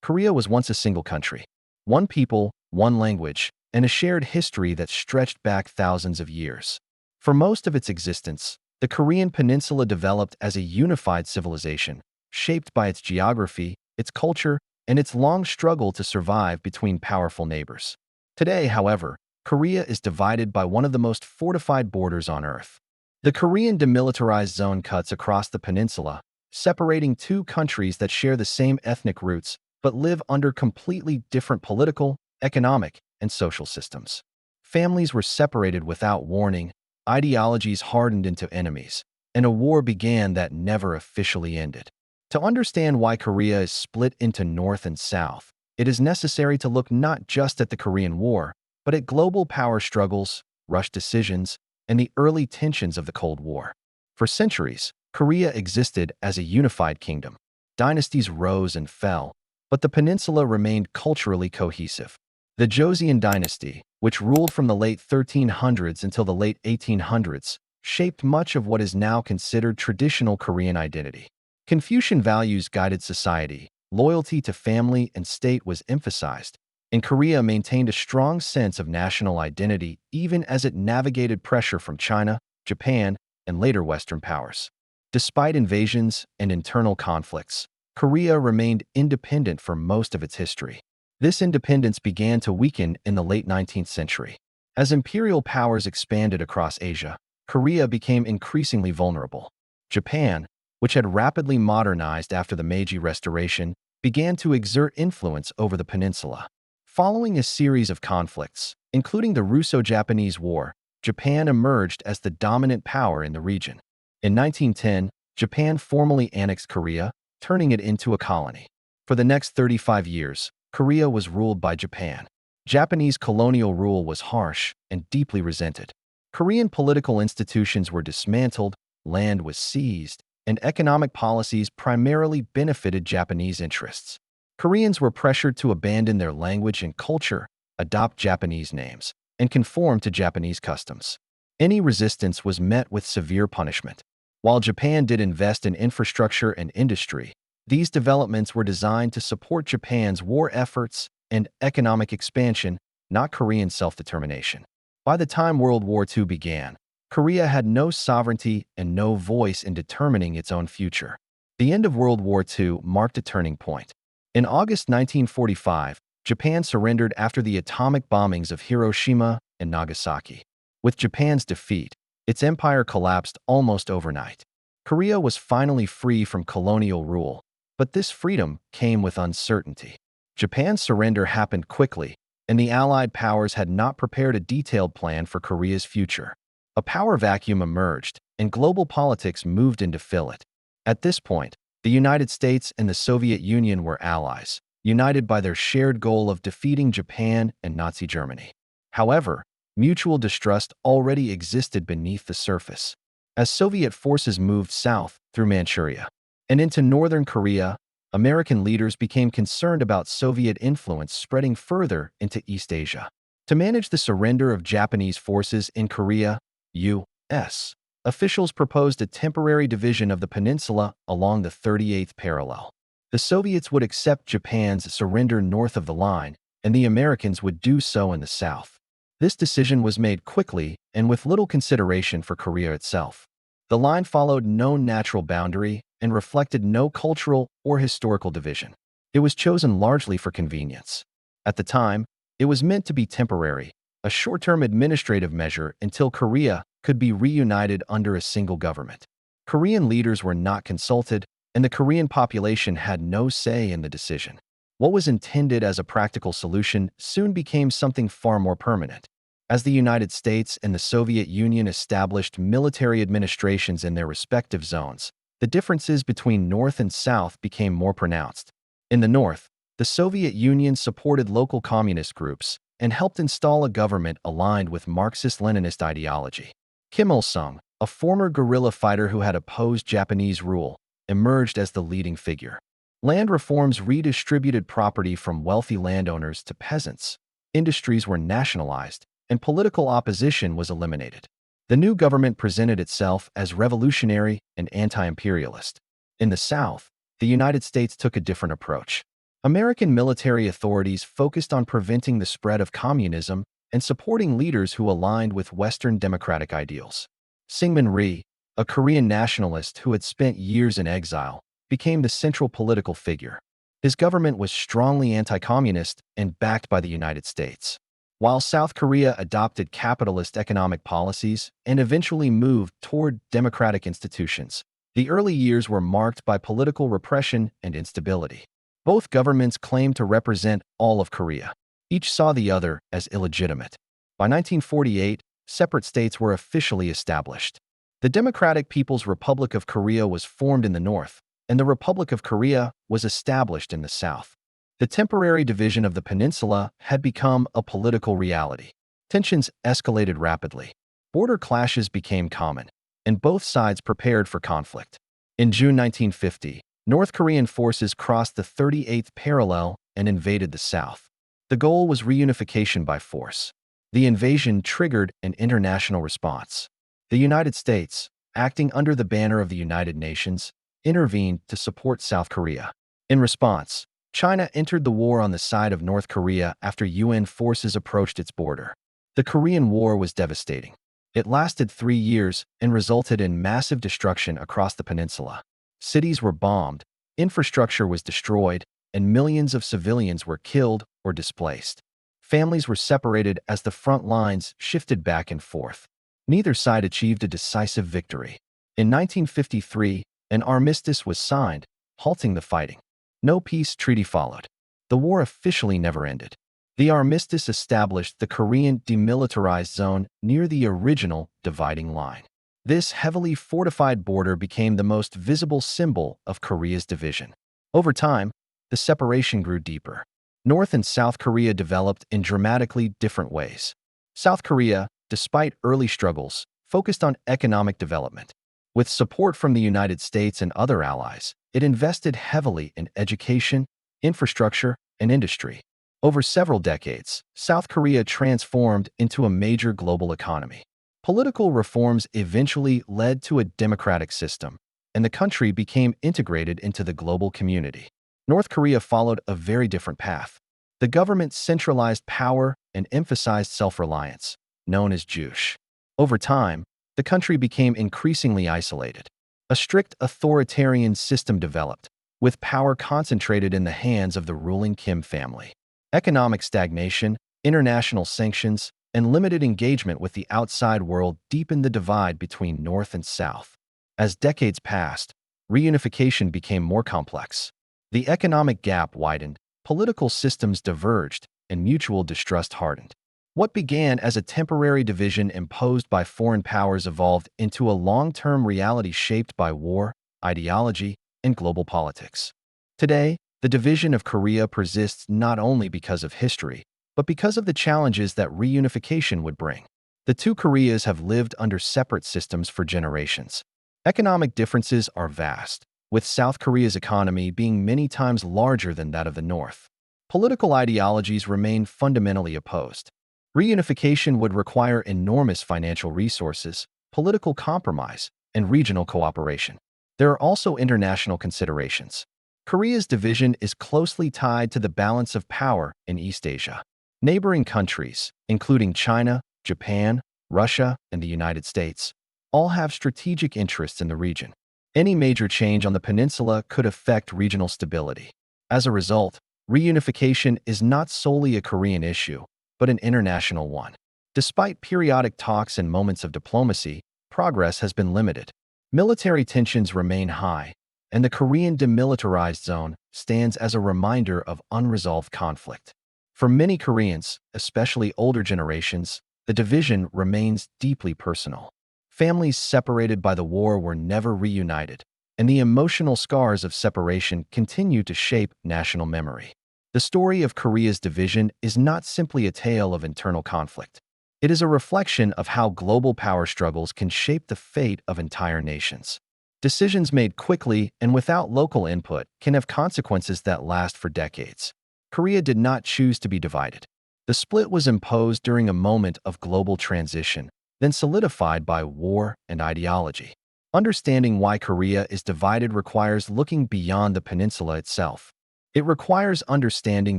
Korea was once a single country. One people, one language, and a shared history that stretched back thousands of years. For most of its existence, the Korean peninsula developed as a unified civilization, shaped by its geography, its culture, and its long struggle to survive between powerful neighbors. Today, however, Korea is divided by one of the most fortified borders on Earth. The Korean demilitarized zone cuts across the peninsula, separating two countries that share the same ethnic roots but live under completely different political, economic, and social systems. Families were separated without warning, ideologies hardened into enemies, and a war began that never officially ended. To understand why Korea is split into North and South, it is necessary to look not just at the Korean War, but at global power struggles, rushed decisions, and the early tensions of the Cold War. For centuries, Korea existed as a unified kingdom. Dynasties rose and fell, but the peninsula remained culturally cohesive. The Joseon dynasty, which ruled from the late 1300s until the late 1800s, shaped much of what is now considered traditional Korean identity. Confucian values guided society, loyalty to family and state was emphasized, and Korea maintained a strong sense of national identity even as it navigated pressure from China, Japan, and later Western powers. Despite invasions and internal conflicts, Korea remained independent for most of its history. This independence began to weaken in the late 19th century. As imperial powers expanded across Asia, Korea became increasingly vulnerable. Japan, which had rapidly modernized after the Meiji Restoration, began to exert influence over the peninsula. Following a series of conflicts, including the Russo-Japanese War, Japan emerged as the dominant power in the region. In 1910, Japan formally annexed Korea, turning it into a colony. For the next 35 years, Korea was ruled by Japan. Japanese colonial rule was harsh and deeply resented. Korean political institutions were dismantled, land was seized, and economic policies primarily benefited Japanese interests. Koreans were pressured to abandon their language and culture, adopt Japanese names, and conform to Japanese customs. Any resistance was met with severe punishment. While Japan did invest in infrastructure and industry, these developments were designed to support Japan's war efforts and economic expansion, not Korean self-determination. By the time World War II began, Korea had no sovereignty and no voice in determining its own future. The end of World War II marked a turning point. In August 1945, Japan surrendered after the atomic bombings of Hiroshima and Nagasaki. With Japan's defeat, its empire collapsed almost overnight. Korea was finally free from colonial rule, but this freedom came with uncertainty. Japan's surrender happened quickly, and the Allied powers had not prepared a detailed plan for Korea's future. A power vacuum emerged, and global politics moved in to fill it. At this point, the United States and the Soviet Union were allies, united by their shared goal of defeating Japan and Nazi Germany. However, mutual distrust already existed beneath the surface. As Soviet forces moved south through Manchuria and into northern Korea, American leaders became concerned about Soviet influence spreading further into East Asia. To manage the surrender of Japanese forces in Korea, U.S. officials proposed a temporary division of the peninsula along the 38th parallel. The Soviets would accept Japan's surrender north of the line, and the Americans would do so in the south. This decision was made quickly and with little consideration for Korea itself. The line followed no natural boundary and reflected no cultural or historical division. It was chosen largely for convenience. At the time, it was meant to be temporary, a short-term administrative measure until Korea could be reunited under a single government. Korean leaders were not consulted, and the Korean population had no say in the decision. What was intended as a practical solution soon became something far more permanent. As the United States and the Soviet Union established military administrations in their respective zones, the differences between North and South became more pronounced. In the North, the Soviet Union supported local communist groups and helped install a government aligned with Marxist-Leninist ideology. Kim Il-sung, a former guerrilla fighter who had opposed Japanese rule, emerged as the leading figure. Land reforms redistributed property from wealthy landowners to peasants. Industries were nationalized, and political opposition was eliminated. The new government presented itself as revolutionary and anti-imperialist. In the South, the United States took a different approach. American military authorities focused on preventing the spread of communism and supporting leaders who aligned with Western democratic ideals. Syngman Rhee, a Korean nationalist who had spent years in exile, became the central political figure. His government was strongly anti-communist and backed by the United States. While South Korea adopted capitalist economic policies and eventually moved toward democratic institutions, the early years were marked by political repression and instability. Both governments claimed to represent all of Korea. Each saw the other as illegitimate. By 1948, separate states were officially established. The Democratic People's Republic of Korea was formed in the north, and the Republic of Korea was established in the south. The temporary division of the peninsula had become a political reality. Tensions escalated rapidly. Border clashes became common, and both sides prepared for conflict. In June 1950, North Korean forces crossed the 38th parallel and invaded the south. The goal was reunification by force. The invasion triggered an international response. The United States, acting under the banner of the United Nations, intervened to support South Korea. In response, China entered the war on the side of North Korea after UN forces approached its border. The Korean War was devastating. It lasted 3 years and resulted in massive destruction across the peninsula. Cities were bombed, infrastructure was destroyed, and millions of civilians were killed or displaced. Families were separated as the front lines shifted back and forth. Neither side achieved a decisive victory. In 1953, an armistice was signed, halting the fighting. No peace treaty followed. The war officially never ended. The armistice established the Korean demilitarized zone near the original dividing line. This heavily fortified border became the most visible symbol of Korea's division. Over time, the separation grew deeper. North and South Korea developed in dramatically different ways. South Korea, despite early struggles, focused on economic development. With support from the United States and other allies, it invested heavily in education, infrastructure, and industry. Over several decades, South Korea transformed into a major global economy. Political reforms eventually led to a democratic system, and the country became integrated into the global community. North Korea followed a very different path. The government centralized power and emphasized self-reliance, known as Juche. Over time, the country became increasingly isolated. A strict authoritarian system developed, with power concentrated in the hands of the ruling Kim family. Economic stagnation, international sanctions, and limited engagement with the outside world deepened the divide between North and South. As decades passed, reunification became more complex. The economic gap widened, political systems diverged, and mutual distrust hardened. What began as a temporary division imposed by foreign powers evolved into a long-term reality shaped by war, ideology, and global politics. Today, the division of Korea persists not only because of history, but because of the challenges that reunification would bring. The two Koreas have lived under separate systems for generations. Economic differences are vast, with South Korea's economy being many times larger than that of the North. Political ideologies remain fundamentally opposed. Reunification would require enormous financial resources, political compromise, and regional cooperation. There are also international considerations. Korea's division is closely tied to the balance of power in East Asia. Neighboring countries, including China, Japan, Russia, and the United States, all have strategic interests in the region. Any major change on the peninsula could affect regional stability. As a result, reunification is not solely a Korean issue, but an international one. Despite periodic talks and moments of diplomacy, progress has been limited. Military tensions remain high, and the Korean demilitarized zone stands as a reminder of unresolved conflict. For many Koreans, especially older generations, the division remains deeply personal. Families separated by the war were never reunited, and the emotional scars of separation continue to shape national memory. The story of Korea's division is not simply a tale of internal conflict. It is a reflection of how global power struggles can shape the fate of entire nations. Decisions made quickly and without local input can have consequences that last for decades. Korea did not choose to be divided. The split was imposed during a moment of global transition, then solidified by war and ideology. Understanding why Korea is divided requires looking beyond the peninsula itself. It requires understanding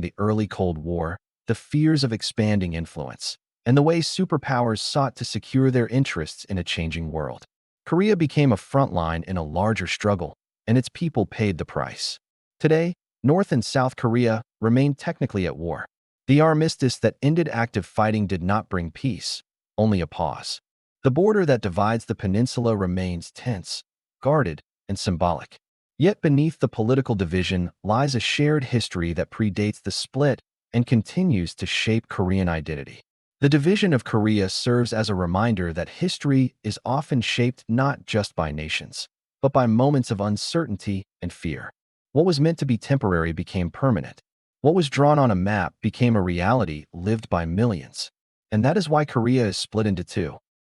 the early Cold War, the fears of expanding influence, and the way superpowers sought to secure their interests in a changing world. Korea became a front line in a larger struggle, and its people paid the price. Today, North and South Korea remain technically at war. The armistice that ended active fighting did not bring peace, only a pause. The border that divides the peninsula remains tense, guarded, and symbolic. Yet beneath the political division lies a shared history that predates the split and continues to shape Korean identity. The division of Korea serves as a reminder that history is often shaped not just by nations, but by moments of uncertainty and fear. What was meant to be temporary became permanent. What was drawn on a map became a reality lived by millions. And that is why Korea is split into two.